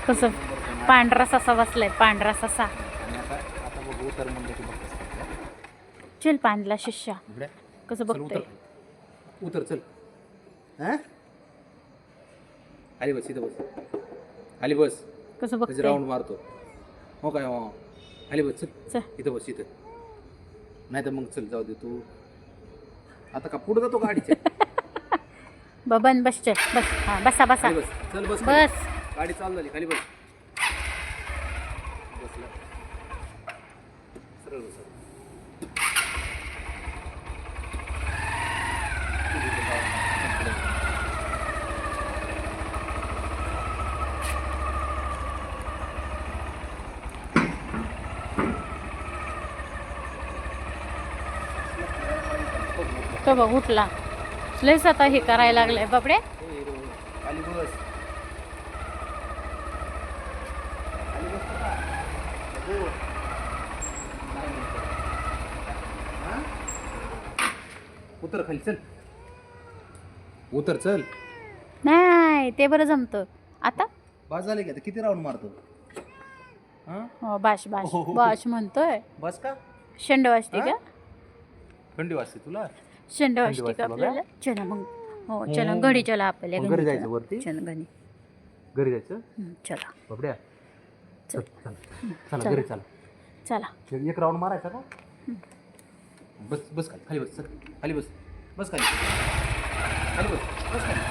कसं पांढरा ससा बसलाय, पांढरा ससा. आणि आता आता बघ उतर म्हणलं की बघ कसं करतं. चल पांढला शिष्या इकडे कसं चल बघतोय. उतर चल. हां खाली बस इथं बस. खाली बस. कसं त्याचे बघतोय. राऊंड मारतो. हो काय हो खाली बस चल. चल इथं बस इथं. नाही तर मग चल जाऊ दे तू. आता का पुढे जातो गाडीच्या. बबन बस चल बस. हां बसा बसा खाली बस चल बस खाली. बस. गाडी चालू झाली खाली बस. बसला सरळ बस. तो बघ उठला. लयच आता हे करायला लागलाय बाबडे. खाली बस. खाली बस का? हो. नाही म्हणतो. हां? उतर खाली चल. उतर चल. नाही ते बरं जमतं आता. बस झाले का? किती राऊंड मारतो? हां हो बाश बाश बाश म्हणतोय. बस का? शेंड वाजते का? थंडी वाजते तुला? शेंड वाजते वाजते का बघा. आपल्याला. चला मग. हो चला घडी चला आपल्याला. मग घरी जायचं वरती? चला घरी. घरी जायचं? चला बाबड्या चल. चला चला चला. घरी चला. चला एक राऊंड मारायचा का? बस बस खाली खाली बस चल. खाली बस. बस खाली. खाली बस. बस खाली.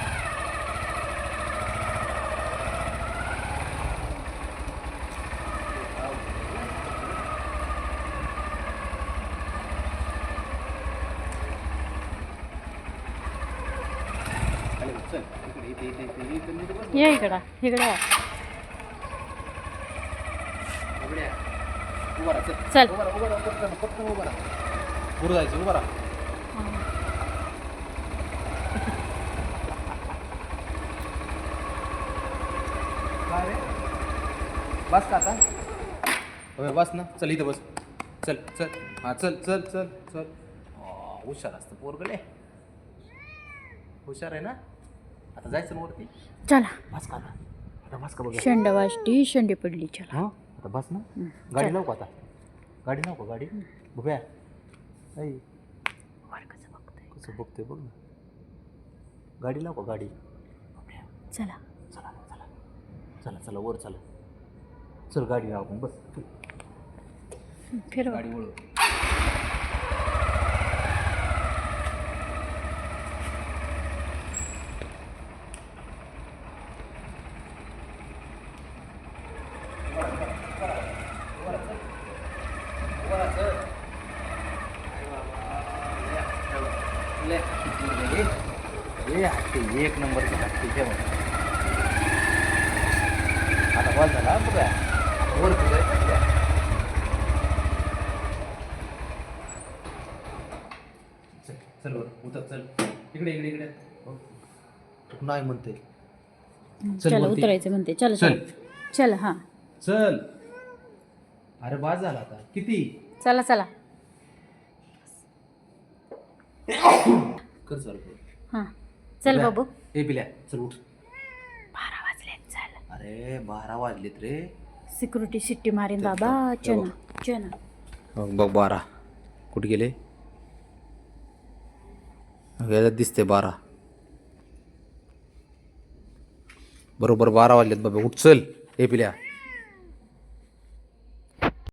खाली बस चल. इकडे इथे इथे इथे इथे बस. ये इकडं इकडं. बाबड्या उभा राहा चल. चल. उभा राहा उभा राहा पटकन पटकन उभा राहा. पुढं जायचं उभा राहा. काय रे? बस का आता? अबे बस ना चल इथं बस. चल चल हां चल चल चल चल. हुशार असतं पोरगले. हुशार आहे ना. आता जायचं ना वरती. चला. बस का आता? आता बस का बघ. शेंड वाजती शेंडी पडली. चला. हां आता बस ना. गाडी लावू का आता? गाडी लावू का गाडी? बघूया. ऐ वर कसं बघतोय. कसं बघतोय बघ ना. गाडी लावू का गाडी? चला चला चला चला चला वर चला. चल गाडी लावू आपण बस. फिरवा. गाडी वळव. एक नंबरचे हत्ती ठेव. आता बस झाला बघा. वर चल चल वर उतर चल. इकडे इकडे इकडे. नाही म्हणते. चल चला वरती. उतरायचं म्हणते. चला चल. चला चला. हां चल. अरे बाज झाला आता किती. चला चला. कर चालू कर. हां चल बाबू. ए पिल्या चल उठ. 12 वाजले. चल. अरे 12 वाजलेत रे. सिक्युरिटी सिट्टी मारीन बाबा. चना चना. बघ 12 कुठे गेले. याच्यात दिसते 12. बरोबर 12 वाजलेत बाबा. उठ चल. ए पिल्या